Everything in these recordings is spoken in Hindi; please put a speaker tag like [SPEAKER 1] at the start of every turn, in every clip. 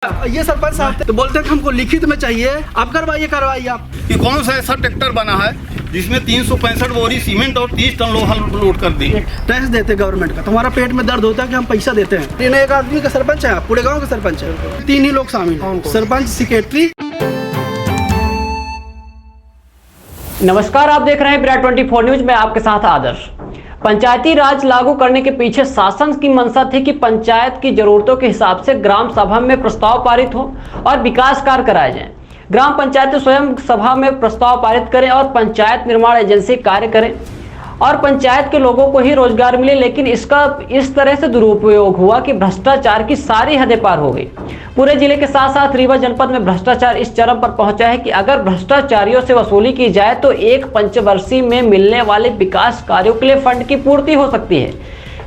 [SPEAKER 1] ये सरपंच साहब तो बोलते हैं कि हमको लिखित में चाहिए, आप करवाइए आप।
[SPEAKER 2] कि कौन सा ऐसा ट्रैक्टर बना है जिसमें 365 बोरी सीमेंट और 30 टन लोहा लोड कर दी।
[SPEAKER 1] टैक्स देते गवर्नमेंट का, तुम्हारा पेट में दर्द होता है कि हम पैसा देते हैं। तीन एक आदमी का सरपंच है, पूरे गांव का सरपंच है, 3 ही लोग शामिल हैं, सरपंच, सेक्रेटरी।
[SPEAKER 3] नमस्कार, आप देख रहे हैं विराट 24 न्यूज में, आपके साथ आदर्श। पंचायती राज लागू करने के पीछे शासन की मंशा थी कि पंचायत की जरूरतों के हिसाब से ग्राम सभा में प्रस्ताव पारित हो और विकास कार्य कराए जाएं। ग्राम पंचायत स्वयं सभा में प्रस्ताव पारित करें और पंचायत निर्माण एजेंसी कार्य करें और पंचायत के लोगों को ही रोजगार मिले। लेकिन इसका इस तरह से दुरुपयोग हुआ कि भ्रष्टाचार की सारी हदें पार हो गई। पूरे जिले के साथ साथ रीवा जनपद में भ्रष्टाचार इस चरम पर पहुंचा है कि अगर भ्रष्टाचारियों से वसूली की जाए तो एक पंचवर्षीय में मिलने वाले विकास कार्यों के लिए फंड की पूर्ति हो सकती है।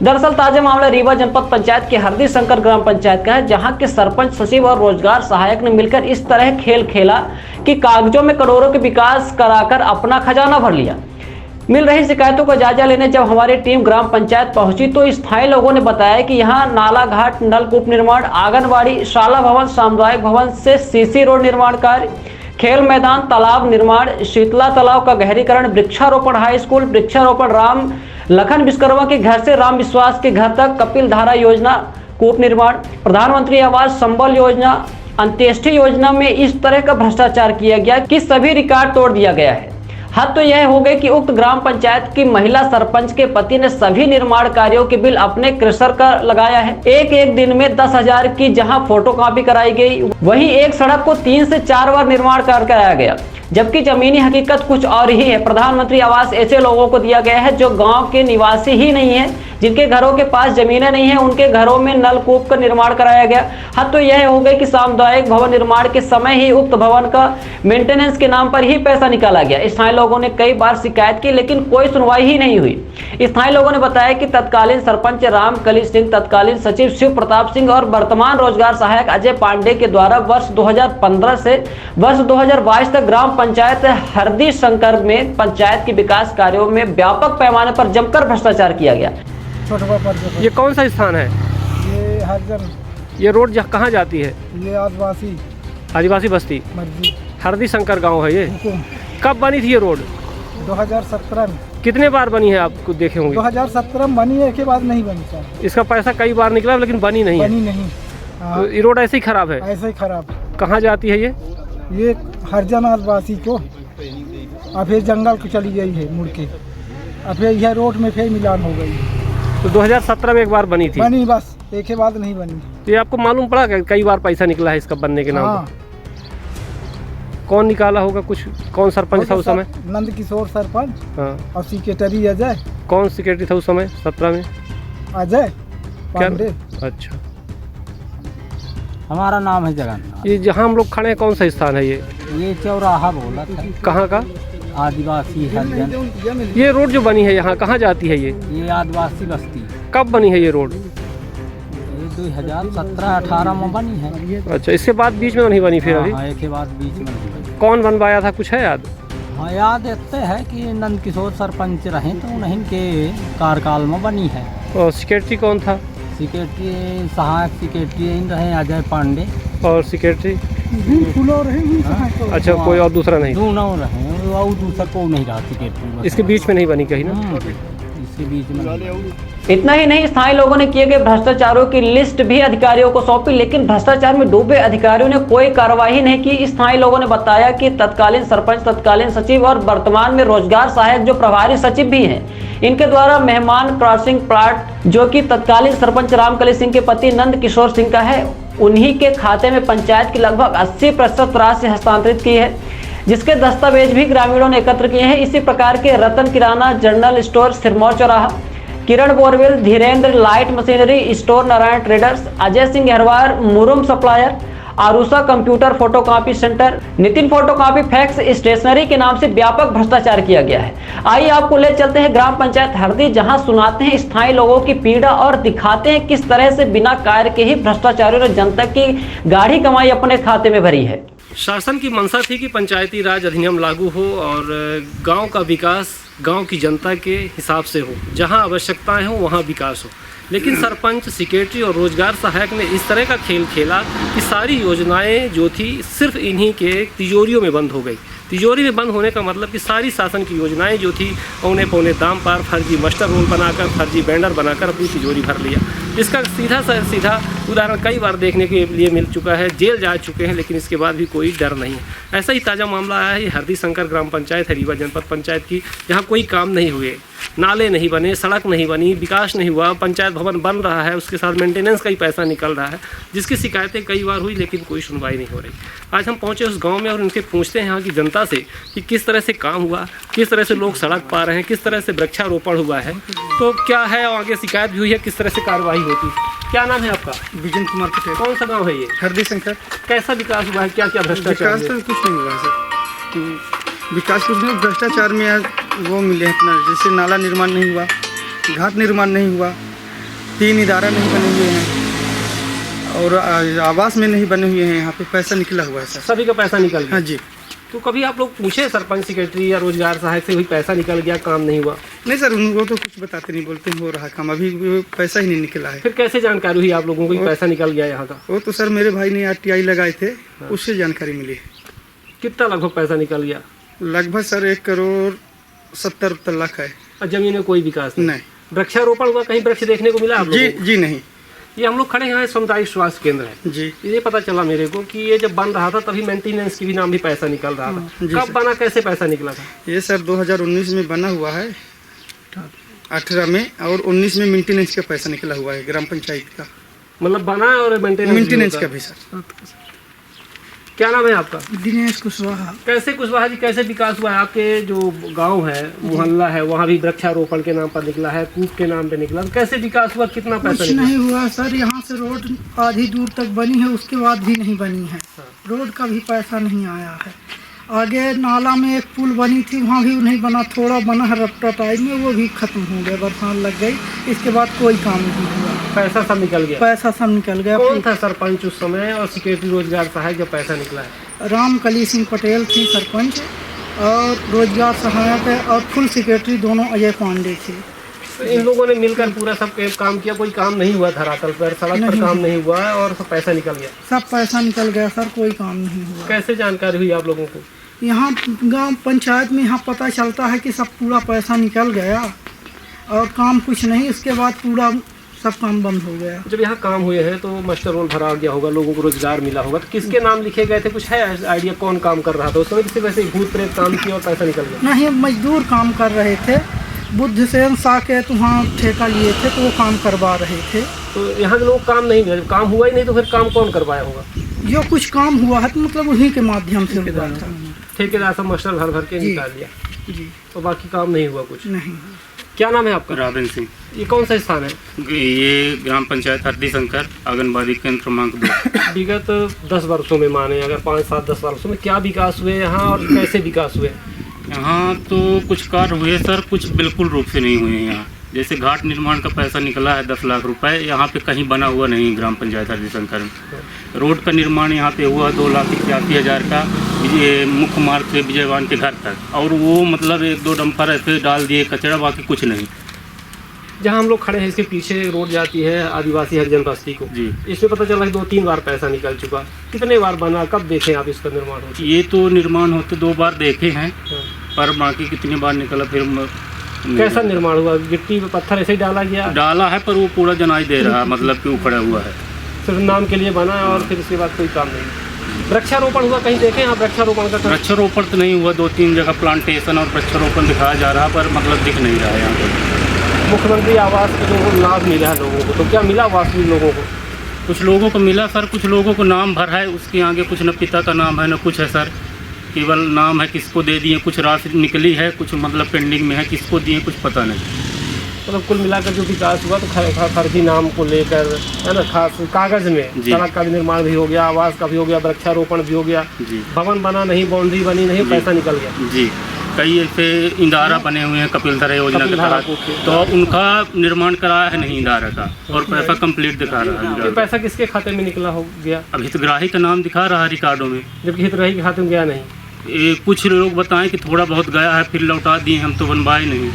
[SPEAKER 3] दरअसल ताजा मामला रीवा जनपद पंचायत के हरदी शंकर ग्राम पंचायत का है, जहां के सरपंच, सचिव और रोजगार सहायक ने मिलकर इस तरह खेल खेला कि कागजों में करोड़ों के विकास कराकर अपना खजाना भर लिया। मिल रही शिकायतों का जायजा लेने जब हमारी टीम ग्राम पंचायत पहुंची तो स्थानीय लोगों ने बताया कि यहां नाला घाट, नलकूप निर्माण, आंगनबाड़ी, शाला भवन, सामुदायिक भवन से सीसी रोड निर्माण कार्य, खेल मैदान, तालाब निर्माण, शीतला तालाब का गहरीकरण, वृक्षारोपण हाई स्कूल, वृक्षारोपण राम लखन विश्वकर्मा के घर से राम विश्वास के घर तक, कपिल धारा योजना, कूप निर्माण, प्रधानमंत्री आवास संबल योजना, अंत्येष्टि योजना में इस तरह का भ्रष्टाचार किया गया कि सभी रिकॉर्ड तोड़ दिया गया है। हद तो यह हो गई कि उक्त ग्राम पंचायत की महिला सरपंच के पति ने सभी निर्माण कार्यों के बिल अपने क्रशर का लगाया है। एक दिन में 10,000 की जहां फोटोकॉपी कराई गई, वहीं एक सड़क को 3 से 4 बार निर्माण कार्य कराया गया, जबकि जमीनी हकीकत कुछ और ही है। प्रधानमंत्री आवास ऐसे लोगों को दिया गया है जो गांव के निवासी ही नहीं है, जिनके घरों के पास जमीनें नहीं है, उनके घरों में नलकूप का निर्माण कराया गया। हद तो यह हो गई कि सामुदायिक भवन निर्माण के समय ही उक्त भवन का मेंटेनेंस के नाम पर ही पैसा निकाला गया। स्थानीय लोगों ने कई बार शिकायत की लेकिन कोई सुनवाई ही नहीं हुई। स्थानीय लोगों ने बताया कि तत्कालीन सरपंच रामकली सिंह, तत्कालीन सचिव शिव प्रताप सिंह और वर्तमान रोजगार सहायक अजय पांडे के द्वारा वर्ष 2015 से वर्ष 2022 तक ग्राम पंचायत हरदी शंकर में पंचायत के विकास कार्यों में व्यापक पैमाने पर जमकर भ्रष्टाचार किया गया।
[SPEAKER 4] ये कौन सा स्थान है?
[SPEAKER 5] ये हरदर।
[SPEAKER 4] ये रोड कहाँ जाती है?
[SPEAKER 5] ये
[SPEAKER 4] आदिवासी बस्ती हरदी शंकर गांव है। ये कब बनी थी ये रोड?
[SPEAKER 5] 2017 में।
[SPEAKER 4] कितने बार बनी है, आपको देखे होंगे?
[SPEAKER 5] 2017 में बनी है, के बाद नहीं बनी सर।
[SPEAKER 4] इसका पैसा कई बार निकला लेकिन बनी नहीं है। तो ये रोड ऐसे ही खराब है?
[SPEAKER 5] ऐसे ही खराब है।
[SPEAKER 4] कहाँ जाती है
[SPEAKER 5] ये हरजन आदिवासी को, अब फिर जंगल को चली गई है मुड़ के, अब फिर यह रोड में फिर मिलान हो गई।
[SPEAKER 4] तो 2017 में एक बार बनी थी?
[SPEAKER 5] बनी, बस एक के बाद नहीं बनी।
[SPEAKER 4] तो ये आपको मालूम पड़ा कि कई बार पैसा निकला है इसका बनने के नाम
[SPEAKER 5] हाँ।
[SPEAKER 4] पर? कौन निकाला होगा कुछ? कौन सरपंच था उस समय?
[SPEAKER 5] नंद किशोर सरपंच।
[SPEAKER 4] हाँ।
[SPEAKER 5] और सेक्रेटरी अजय।
[SPEAKER 4] कौन सेक्रेटरी था उस समय 17 में?
[SPEAKER 5] अजय पांडे।
[SPEAKER 4] अच्छा,
[SPEAKER 6] हमारा नाम है जगन्नाथ।
[SPEAKER 4] ये जहाँ हम लोग खड़े हैं कौन सा स्थान है? ये
[SPEAKER 6] चौराहा बोला था।
[SPEAKER 4] कहाँ का?
[SPEAKER 6] आदिवासी हरजन।
[SPEAKER 4] ये रोड जो बनी है यहाँ कहाँ जाती है? ये
[SPEAKER 6] आदिवासी बस्ती।
[SPEAKER 4] कब बनी है ये रोड?
[SPEAKER 6] ये 2017-18 में बनी है।
[SPEAKER 4] अच्छा, इसके बाद बीच में नहीं बनी फिर? अभी
[SPEAKER 6] एक के बाद बीच में नहीं बनी।
[SPEAKER 4] कौन बनवाया था, कुछ है याद?
[SPEAKER 6] हाँ, याद इतने है कि नंद किशोर सरपंच रहे तो उन्हीं के कार्यकाल में बनी है।
[SPEAKER 4] और सेक्रेटरी कौन था?
[SPEAKER 6] सेक्रेटरी, सहायक सेक्रेटरी रहे अजय पांडे।
[SPEAKER 4] और सेक्रेटरी? अच्छा, कोई और दूसरा नहीं?
[SPEAKER 6] दोनों रहे, और दूसरा को नहीं रहा सेक्रेटरी।
[SPEAKER 4] इसके बीच में नहीं बनी कहीं ना?
[SPEAKER 6] इसके बीच में।
[SPEAKER 3] इतना ही नहीं, स्थानीय लोगों ने किए गए भ्रष्टाचारों की लिस्ट भी अधिकारियों को सौंपी, लेकिन भ्रष्टाचार में डूबे अधिकारियों ने कोई कार्रवाई नहीं की। स्थानीय लोगों ने बताया कि तत्कालीन सरपंच, तत्कालीन सचिव और वर्तमान में रोजगार सहायक जो प्रभारी सचिव भी हैं, इनके द्वारा मेहमान क्रॉसिंग प्लाट, जो कि तत्कालीन सरपंच रामकली सिंह के पति नंद किशोर सिंह का है, उन्हीं के खाते में पंचायत की लगभग 80% राशि हस्तांतरित की है, जिसके दस्तावेज भी ग्रामीणों ने एकत्र किए हैं। इसी प्रकार के रतन किराना जनरल स्टोर सिरमौर चौराहा, Kiran borewell, Dhirendra light machinery store, Narayan traders, Ajay Singh हरवार मुरुम सप्लायर, आरूसा computer photocopy centre, Nitin photocopy fax stationery के नाम से व्यापक भ्रष्टाचार किया गया है। आइए आपको ले चलते हैं ग्राम पंचायत हरदी, जहां सुनाते हैं स्थानीय लोगों की पीड़ा और दिखाते हैं किस तरह से बिना कार्य के ही भ्रष्टाचारियों ने जनता की गाढ़ी कमाई अपने खाते में भरी है।
[SPEAKER 4] शासन की मंशा थी कि पंचायती राज अधिनियम लागू हो और गांव का विकास गांव की जनता के हिसाब से हो, जहां आवश्यकताएं हो वहां विकास हो। लेकिन सरपंच, सेक्रेटरी और रोजगार सहायक ने इस तरह का खेल खेला कि सारी योजनाएं जो थी सिर्फ इन्हीं के तिजोरियों में बंद हो गई। तिजोरी में बंद होने का मतलब कि सारी शासन की योजनाएं जो थी औने पौने दाम पर फर्जी मास्टर रोल बनाकर, फर्जी बैंडर बनाकर अपनी तिजोरी भर लिया। इसका सीधा उदाहरण कई बार देखने के लिए मिल चुका है। जेल जा चुके हैं, लेकिन इसके बाद भी कोई डर नहीं है। ऐसा ही ताज़ा मामला आया है हरदी शंकर ग्राम पंचायत है, रीवा जनपद पंचायत की, जहाँ कोई काम नहीं हुए, नाले नहीं बने, सड़क नहीं बनी, विकास नहीं हुआ, पंचायत भवन बन रहा है, उसके साथ मेंटेनेंस का ही पैसा निकल रहा है, जिसकी शिकायतें कई बार हुई लेकिन कोई सुनवाई नहीं हो रही। आज हम पहुंचे उस गांव में और उनसे पूछते हैं यहाँ की जनता से कि किस तरह से काम हुआ, किस तरह से लोग सड़क पा रहे हैं, किस तरह से वृक्षारोपण हुआ है, तो क्या है और आगे शिकायत भी हुई है, किस तरह से कार्रवाई होती। क्या नाम है आपका?
[SPEAKER 1] विजन कुमार पटेल।
[SPEAKER 4] कौन सा गाँव है ये?
[SPEAKER 1] हरदी शंकर।
[SPEAKER 4] कैसा विकास हुआ है, क्या क्या भ्रष्टाचार?
[SPEAKER 1] विकास तो कुछ नहीं हुआ है सर, विकास कुछ नहीं, भ्रष्टाचार में यार वो मिले हैं अपना, जैसे नाला निर्माण नहीं हुआ, घाट निर्माण नहीं हुआ, 3 इदारा नहीं बने हुए हैं और आवास में नहीं बने हुए हैं। यहाँ पे पैसा निकला हुआ है सर,
[SPEAKER 4] सभी का पैसा निकल गया।
[SPEAKER 1] हाँ जी।
[SPEAKER 4] तो कभी आप लोग पूछे सरपंच, सेक्रेटरी या रोजगार सहायक से, भाई पैसा निकल गया, काम नहीं हुआ?
[SPEAKER 1] नहीं सर, उनको तो कुछ बताते नहीं, बोलते हो रहा काम, अभी पैसा ही नहीं निकला है।
[SPEAKER 4] फिर कैसे जानकारी हुई आप लोगों को कि पैसा निकल गया यहाँ का?
[SPEAKER 1] वो तो सर मेरे भाई ने RTI लगाए थे, उससे जानकारी मिली।
[SPEAKER 4] कितना लगभग पैसा निकल गया?
[SPEAKER 1] लगभग सर 1,70 लाख है।
[SPEAKER 4] और जमीन में कोई विकास
[SPEAKER 1] नहीं।
[SPEAKER 4] वृक्षारोपण हुआ, कहीं वृक्ष देखने को मिला आप लोगों को?
[SPEAKER 1] जी नहीं।
[SPEAKER 4] ये हम लोग खड़े हैं सामुदायिक स्वास्थ्य केंद्र है
[SPEAKER 1] जी।
[SPEAKER 4] ये पता चला मेरे को कि ये जब बन रहा था तभी मेंटेनेंस की भी नाम भी पैसा निकल रहा था। कब बना, कैसे पैसा निकला था?
[SPEAKER 1] ये सर 2019 में बना हुआ है, 18 में, और 19 में मेंटेनेंस का पैसा निकला हुआ है ग्राम पंचायत का।
[SPEAKER 4] मतलब बना और मेंटेनेंस
[SPEAKER 1] का भी सर।
[SPEAKER 4] क्या नाम है आपका?
[SPEAKER 5] दिनेश कुशवाहा।
[SPEAKER 4] कैसे कुशवाहा जी, कैसे विकास हुआ है? आपके जो गांव है, मोहल्ला है, वहाँ भी वृक्षारोपण के नाम पर निकला है, कूप के नाम पे निकला, तो कैसे विकास हुआ, कितना पैसा
[SPEAKER 5] कुछ
[SPEAKER 4] निकला?
[SPEAKER 5] नहीं हुआ सर, यहाँ से रोड आधी दूर तक बनी है, उसके बाद भी नहीं बनी है, रोड का भी पैसा नहीं आया है। आगे नाला में एक पुल बनी थी, वहाँ भी नहीं बना, थोड़ा बना है रपटा टाइप में, वो भी खत्म हो गया, बरसात लग गई, इसके बाद कोई काम नहीं हुआ।
[SPEAKER 4] पैसा सब निकल गया?
[SPEAKER 5] पैसा सब निकल गया।
[SPEAKER 4] कौन था सरपंच उस समय और सेक्रेटरी रोजगार सहायक जब पैसा निकला है?
[SPEAKER 5] रामकली सिंह पटेल थी सरपंच, और रोजगार सहायक है, और फुल सेक्रेटरी दोनों अजय पांडे थे।
[SPEAKER 4] तो इन लोगों ने मिलकर पूरा सब काम किया, कोई काम नहीं हुआ धरातल पर, सड़क पर काम नहीं हुआ और सब पैसा निकल गया?
[SPEAKER 5] सब पैसा निकल गया सर, कोई काम नहीं हुआ।
[SPEAKER 4] कैसे जानकारी हुई आप लोगों को?
[SPEAKER 5] यहाँ गांव पंचायत में यहाँ पता चलता है कि सब पूरा पैसा निकल गया और काम कुछ नहीं, इसके बाद पूरा सब काम बंद हो गया।
[SPEAKER 4] जब यहाँ काम हुए हैं तो मास्टर रोल भरा गया होगा, लोगों को रोजगार मिला होगा, तो किसके नाम लिखे गए थे, कुछ है आइडिया कौन काम कर रहा था उस समय? किसी वैसे भूत प्रेत काम किया और पैसा निकल गया?
[SPEAKER 5] नहीं, मजदूर काम कर रहे थे, बुद्धसेन साकेत वहाँ ठेका लिए थे तो वो काम करवा रहे थे।
[SPEAKER 4] तो यहाँ के लोग काम नहीं, काम हुआ ही नहीं तो फिर काम कौन करवाया होगा?
[SPEAKER 5] जो कुछ काम हुआ है तो मतलब उन्हीं के माध्यम से हुआ था।
[SPEAKER 4] ठेकेदार सब मास्टर भर भर के निकाल दिया
[SPEAKER 5] जी।
[SPEAKER 4] तो बाकी काम नहीं हुआ कुछ?
[SPEAKER 5] नहीं।
[SPEAKER 4] क्या नाम है आपका?
[SPEAKER 7] राधन सिंह।
[SPEAKER 4] ये कौन सा स्थान है?
[SPEAKER 7] ये ग्राम पंचायत हरदी शंकर आंगनबाड़ी केंद्र क्रमांक 2।
[SPEAKER 4] विगत 10 वर्षों में, माने अगर 5, 7, 10 वर्षों में क्या विकास हुए यहाँ और कैसे विकास हुए?
[SPEAKER 7] यहाँ तो कुछ कार्य हुए सर, कुछ बिल्कुल रूप से नहीं हुए हैं। यहाँ जैसे घाट निर्माण का पैसा निकला है 10 लाख रुपए, यहाँ पे कहीं बना हुआ नहीं। ग्राम पंचायत हरदी शंकर में रोड का निर्माण यहाँ पे हुआ 2,81,000 का, मुख्य मार्ग से विजयवान के घर तक, और वो मतलब 1-2 डंपर ऐसे डाल दिए कचरा, बाकी कुछ नहीं।
[SPEAKER 4] जहाँ हम लोग खड़े हैं इसके पीछे रोड जाती है आदिवासी हरिजन बस्ती को
[SPEAKER 7] जी।
[SPEAKER 4] इसमें पता चला कि 2-3 बार पैसा निकल चुका। कितने बार बना, कब देखे आप इसका निर्माण होता?
[SPEAKER 7] ये तो निर्माण होते 2 बार देखे हैं, पर बाकी कितनी बार निकला फिर
[SPEAKER 4] कैसा निर्माण हुआ? गिट्टी पत्थर ऐसे ही डाला गया?
[SPEAKER 7] डाला है पर वो पूरा जनाई दे रहा है, मतलब कि उखड़ा हुआ है,
[SPEAKER 4] सिर्फ नाम के लिए बना और फिर इसके बाद कोई काम नहीं। वृक्षारोपण हुआ कहीं देखे आप? वृक्षारोपण का
[SPEAKER 7] वृक्षारोपण तो नहीं हुआ, 2-3 जगह प्लांटेशन और वृक्षारोपण दिखाया जा रहा है, पर मतलब दिख नहीं रहा है यहाँ पर।
[SPEAKER 4] मुख्यमंत्री आवास के जो लाभ मिला है लोगों को, तो क्या मिला वास्तविक लोगों को?
[SPEAKER 7] कुछ लोगों को मिला सर, कुछ लोगों को नाम भर है, उसके आगे कुछ न पिता का नाम है न कुछ है सर, केवल नाम है, किसको दे दिए, कुछ राशि निकली है, कुछ मतलब पेंडिंग में है, किसको दिए कुछ पता नहीं।
[SPEAKER 4] मतलब कुल मिलाकर जो विकास हुआ तो फर्जी नाम को लेकर है ना, खास कागज में सड़क का भी निर्माण भी हो गया, आवास का भी हो गया, वृक्षारोपण भी हो गया, भवन बना नहीं, बाउंड्री बनी नहीं, पैसा निकल गया।
[SPEAKER 7] जी, कई ऐसे इंदारा बने हुए हैं कपिलधारा योजना के तहत, तो उनका निर्माण कराया है नहीं इंदारा का, और पैसा कंप्लीट दिखा रहा है।
[SPEAKER 4] पैसा किसके खाते में निकला हो गया?
[SPEAKER 7] अब हितग्राही का नाम दिखा रहा है रिकॉर्डों में,
[SPEAKER 4] जबकि हितग्राही के खाते में गया नहीं।
[SPEAKER 7] कुछ लोग बताएं कि थोड़ा बहुत गया है, फिर लौटा दिए, हम तो बनवाए नहीं।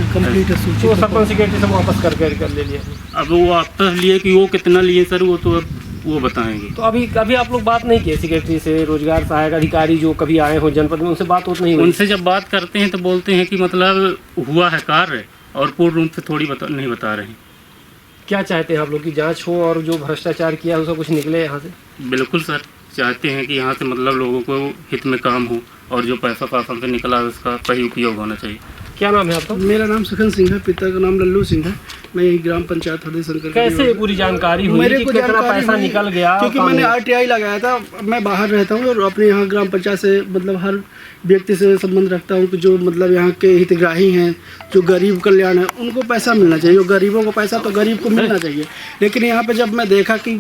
[SPEAKER 1] कंप्लीट है सूची।
[SPEAKER 4] तो सरपंच सेक्रेटरी से वापस कर ले लिया।
[SPEAKER 7] अब वो वापस लिए कि वो कितना लिए सर, वो तो अब वो बताएंगे।
[SPEAKER 4] तो अभी आप लोग बात नहीं किए सेक्रेटरी से, रोजगार सहायक अधिकारी जो कभी आए हो जनपद में, उनसे बात नहीं हुई?
[SPEAKER 7] उनसे जब बात करते हैं तो बोलते हैं कि मतलब हुआ है कार्य और पूर्ण रूप से थोड़ी नहीं बता रहे हैं।
[SPEAKER 4] क्या चाहते हैं आप लोग की जांच हो और जो भ्रष्टाचार किया है उसका कुछ निकले यहाँ से?
[SPEAKER 7] बिल्कुल सर, चाहते हैं कि यहाँ से मतलब लोगों को हित में काम हो और जो पैसा शासन से निकला है उसका सही उपयोग होना चाहिए।
[SPEAKER 4] क्या नाम है आपका?
[SPEAKER 1] मेरा नाम सुखन सिंह है, पिता का नाम लल्लू सिंह है। मैं यही ग्राम पंचायत हृदय शंकर।
[SPEAKER 4] कैसे ये पूरी जानकारी हुई
[SPEAKER 1] मेरे
[SPEAKER 4] कि
[SPEAKER 1] को
[SPEAKER 4] कितना
[SPEAKER 1] जानकारी
[SPEAKER 4] पैसा
[SPEAKER 1] हुई
[SPEAKER 4] निकल गया?
[SPEAKER 1] क्योंकि मैंने RTI लगाया था। मैं बाहर रहता हूँ और अपने यहाँ ग्राम पंचायत से मतलब हर व्यक्ति से संबंध रखता हूँ कि जो मतलब यहाँ के हितग्राही हैं, जो गरीब कल्याण है, उनको पैसा मिलना चाहिए। जो गरीबों को पैसा तो गरीब को मिलना चाहिए। लेकिन यहाँ पे जब मैं देखा कि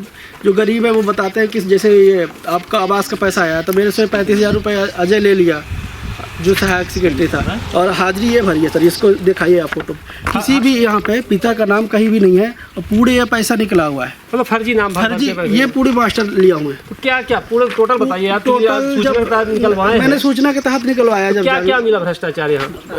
[SPEAKER 1] जो गरीब है वो बताते हैं कि जैसे ये आपका आवास का पैसा आया तो मेरे से 35,000 रुपये अजय ले लिया, जो सहायक सेक्रेटरी था, और हाजिरी ये भरी है सर। इसको दिखाइए आप फोटो। किसी भी यहाँ पे पिता का नाम कहीं भी नहीं है और पूरे ये पैसा निकला हुआ है,
[SPEAKER 4] मतलब फर्जी नाम
[SPEAKER 1] फर्जी। ये पूरी मास्टर लिया हुआ है।
[SPEAKER 4] तो क्या पूरा टोटल बताइए आप।
[SPEAKER 1] टोटल जब
[SPEAKER 4] निकलवाए
[SPEAKER 1] मैंने सूचना के तहत निकलवाया। जब
[SPEAKER 4] क्या मिला भ्रष्टाचार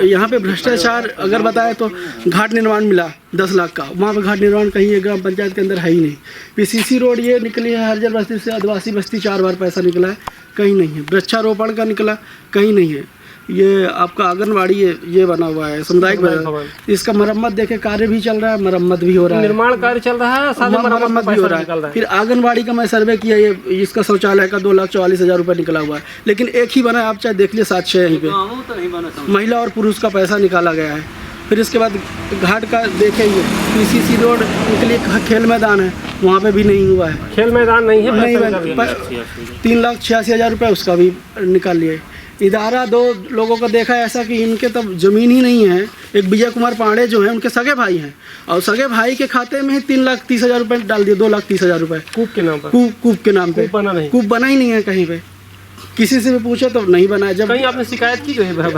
[SPEAKER 1] यहाँ पे भ्रष्टाचार अगर बताए तो घाट निर्माण मिला 10 लाख का। वहाँ पे घाट निर्माण कहीं है ग्राम पंचायत के अंदर है ही नहीं। PCC रोड ये निकली है हरजर बस्ती से आदिवासी बस्ती 4 बार पैसा निकला है, कहीं नहीं है। वृक्षारोपण का निकला, कहीं नहीं है। ये आपका आंगनबाड़ी ये बना हुआ है सामुदायिक भवन, इसका मरम्मत देखे कार्य भी चल रहा है, मरम्मत भी हो रहा है,
[SPEAKER 4] निर्माण कार्य चल रहा है, साथ में
[SPEAKER 1] मरम्मत भी हो रहा है। फिर आंगनबाड़ी का मैं सर्वे किया, ये इसका शौचालय का 2,44,000 रुपये निकला हुआ है, लेकिन एक ही बना है। आप चाहे देख लिए 7-6 यहीं पे महिला और पुरुष का पैसा निकाला गया है। फिर इसके बाद घाट का देखेंगे, PCC रोड के लिए खेल मैदान है, वहाँ पे भी नहीं हुआ है।
[SPEAKER 4] खेल मैदान नहीं है,
[SPEAKER 1] नहीं 3,86,000 रुपये उसका भी निकाल लिए। इदारा 2 लोगों का देखा ऐसा कि इनके तब ज़मीन ही नहीं है। एक विजय कुमार पांडे जो हैं उनके सगे भाई हैं, और सगे भाई के खाते में ही 3,30,000 रुपये डाल दिए, 2,30,000 रुपये
[SPEAKER 4] कूप के नाम पर।
[SPEAKER 1] कूप के नाम पे कूप बना ही नहीं है कहीं पे। किसी से भी पूछे तो नहीं बना है। जब
[SPEAKER 4] कहीं आपने शिकायत की?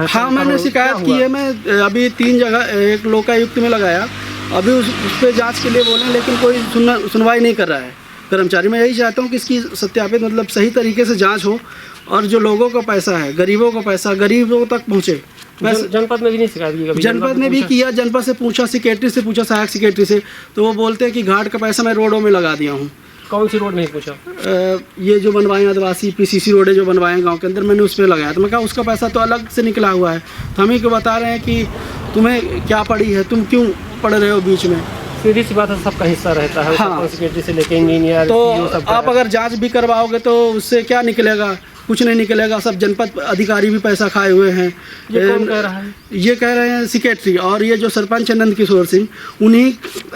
[SPEAKER 1] हाँ, मैंने शिकायत की है। मैं अभी 3 जगह एक लोकायुक्त में लगाया, अभी उस पर जाँच के लिए बोले, लेकिन कोई सुनवाई नहीं कर रहा है कर्मचारी। मैं यही चाहता हूँ कि इसकी सत्यापित मतलब सही तरीके से जांच हो और जो लोगों का पैसा है, गरीबों का पैसा गरीबों तक पहुँचे।
[SPEAKER 4] जनपद में भी नहीं शिकायत की कभी? जनपद
[SPEAKER 1] में भी किया। जनपद से पूछा, सेक्रेटरी से पूछा, सहायक सेक्रेटरी से, तो वो बोलते हैं कि घाट का पैसा मैं रोडों में लगा दिया हूँ।
[SPEAKER 4] कौन सी रोड नहीं पूछा?
[SPEAKER 1] ये जो बनवाए आदिवासी PCC रोड है जो बनवाए गांव के अंदर, मैंने उस पर लगाया। तो मैं कहा उसका पैसा तो अलग से निकला हुआ है। तो हम ही को बता रहे हैं कि तुम्हें क्या पड़ी है, तुम क्यों पड़ रहे हो बीच में।
[SPEAKER 4] सीधी सी बात है, सबका हिस्सा रहता है।
[SPEAKER 1] हाँ,
[SPEAKER 4] सेक्रेटरी से लेके इंजीनियर
[SPEAKER 1] तो आप अगर जांच भी करवाओगे तो उससे क्या निकलेगा? कुछ नहीं निकलेगा। सब जनपद अधिकारी भी पैसा खाए हुए हैं।
[SPEAKER 4] ये कौन कह रहा है?
[SPEAKER 1] ये कह रहे हैं सेक्रेटरी। और ये जो सरपंच नंद किशोर सिंह, उन्हीं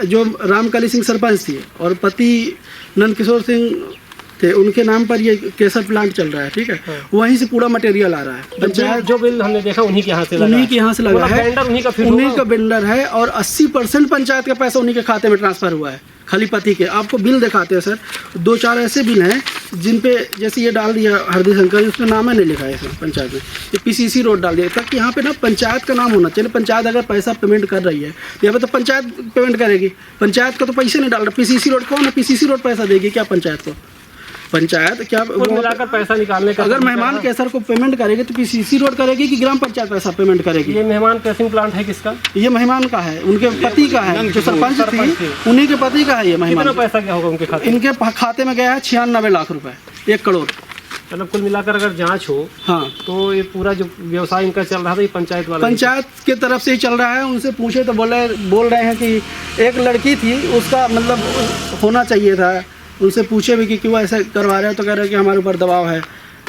[SPEAKER 1] जो रामकली सिंह सरपंच थी और पति नंद किशोर सिंह थे, उनके नाम पर ये केसर प्लांट चल रहा है। ठीक है, वहीं से पूरा मटेरियल आ रहा है। पंचायत
[SPEAKER 4] जो बिल हमने देखा उन्हीं के यहाँ से लगा है।
[SPEAKER 1] उन्हीं का बिल्डर है और 80% पंचायत का पैसा उन्हीं के खाते में ट्रांसफर हुआ है, खाली पति के। आपको बिल दिखाते हैं सर, 2-4 ऐसे बिल हैं जिन पे जैसे ये डाल दिया हरदी शंकर, उसमें नाम है नहीं लिखा है सर पंचायत में। ये PCC रोड डाल दिया, ताकि यहाँ पे ना पंचायत का नाम होना चाहिए। पंचायत अगर पैसा पेमेंट कर रही है तो यहाँ पे तो पंचायत पेमेंट करेगी। पंचायत का तो पैसे नहीं डाल रहा। PCC रोड कौन है? PCC रोड पैसा देगी क्या पंचायत को? पंचायत क्या
[SPEAKER 4] मिलाकर पैसा निकालने का?
[SPEAKER 1] अगर मेहमान कैसर को पेमेंट करेगी तो PCC रोड करेगी कि ग्राम पंचायत पैसा पेमेंट करेगी?
[SPEAKER 4] ये मेहमान प्रेसिंग प्लांट है किसका?
[SPEAKER 1] ये मेहमान का है, उनके पति का है। जो सरपंच थी उन्हीं के पति का है ये मेहमान।
[SPEAKER 4] कितना पैसा क्या होगा उनके खाते?
[SPEAKER 1] इनके खाते में गया है 96 लाख रुपए, 1 करोड़।
[SPEAKER 4] मतलब कुल मिलाकर अगर जांच हो,
[SPEAKER 1] हाँ,
[SPEAKER 4] तो ये पूरा जो व्यवसाय इनका चल रहा था ये पंचायत वाला,
[SPEAKER 1] पंचायत के तरफ से ही चल रहा है। उनसे पूछे तो बोल रहे हैं कि एक लड़की थी, उसका मतलब होना चाहिए था। उनसे पूछे भी कि क्यों ऐसा करवा रहे हो, तो कह रहे हैं कि हमारे ऊपर दबाव है।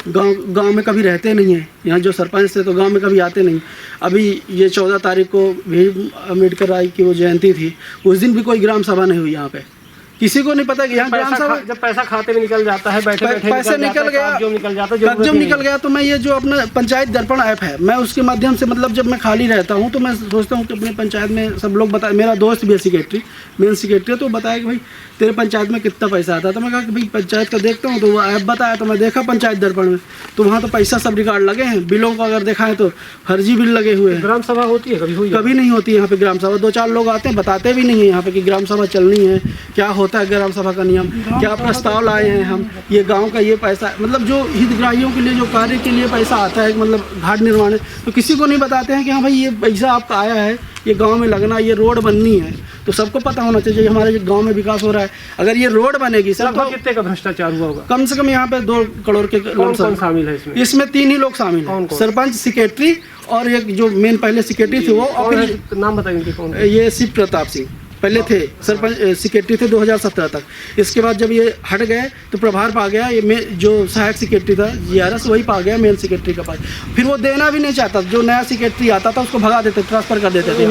[SPEAKER 1] गांव में कभी रहते नहीं हैं। यहाँ जो सरपंच थे तो गांव में कभी आते नहीं। अभी ये 14 तारीख को भीम अम्बेडकर राय की वो जयंती थी, उस दिन भी कोई ग्राम सभा नहीं हुई यहाँ पे। किसी को नहीं पता कि यहाँ ग्राम सभा।
[SPEAKER 4] जब पैसा खाते में निकल जाता है, बैठे
[SPEAKER 1] पैसे निकल गया, कब्जा निकल गया, तो मैं ये जो अपना पंचायत दर्पण ऐप है, मैं उसके माध्यम से मतलब जब मैं खाली रहता हूँ तो मैं सोचता हूँ कि अपने पंचायत में सब लोग बताए। मेरा दोस्त भी है सेक्रेटरी, मेन सेक्रेटरी, तो बताया कि भाई तेरे पंचायत में कितना पैसा आता है। तो मैं कहा कि भाई पंचायत का देखता हूँ, तो वो ऐप बताया। तो मैं देखा पंचायत दर्पण में, तो वहाँ तो पैसा सब रिकॉर्ड लगे हैं। बिलों को अगर देखा है तो फर्जी बिल लगे हुए हैं।
[SPEAKER 4] ग्राम सभा होती है? कभी हुई? कभी
[SPEAKER 1] नहीं होती यहाँ पे ग्राम सभा। 2-4 लोग आते हैं, बताते भी नहीं है यहाँ पे कि ग्राम सभा चलनी है, क्या होता है ग्राम सभा का नियम, क्या प्रस्ताव लाए हैं हम, ये गांव का ये पैसा, मतलब जो हितग्राहियों के लिए जो कार्य के लिए पैसा आता है, मतलब घाट निर्माण है, तो किसी को नहीं बताते हैं कि हाँ भाई ये पैसा आपका आया है,
[SPEAKER 8] ये गांव में लगना, ये रोड बननी है, तो सबको पता होना चाहिए हमारे गांव में विकास हो रहा है। अगर ये रोड बनेगी सर तो
[SPEAKER 4] कितने का भ्रष्टाचार हुआ होगा?
[SPEAKER 8] कम से कम यहाँ पे 2 करोड़ के
[SPEAKER 4] कौन शामिल है इसमें?
[SPEAKER 8] इसमें 3 ही लोग शामिल हैं, सरपंच, सेक्रेटरी और एक जो मेन पहले सेक्रेटरी थे वो, और फिर
[SPEAKER 4] नाम बताइए कौन?
[SPEAKER 8] ये शिव प्रताप सिंह पहले थे सरपंच, सेक्रेटरी थे 2017 तक। इसके बाद जब ये हट गए तो प्रभार पा गया, ये जो सहायक सेक्रेटरी था GRS वही पा गया मेन सेक्रेटरी का पास। फिर वो देना भी नहीं चाहता, जो नया सेक्रेटरी आता था उसको भगा देते, ट्रांसफर कर देते थे।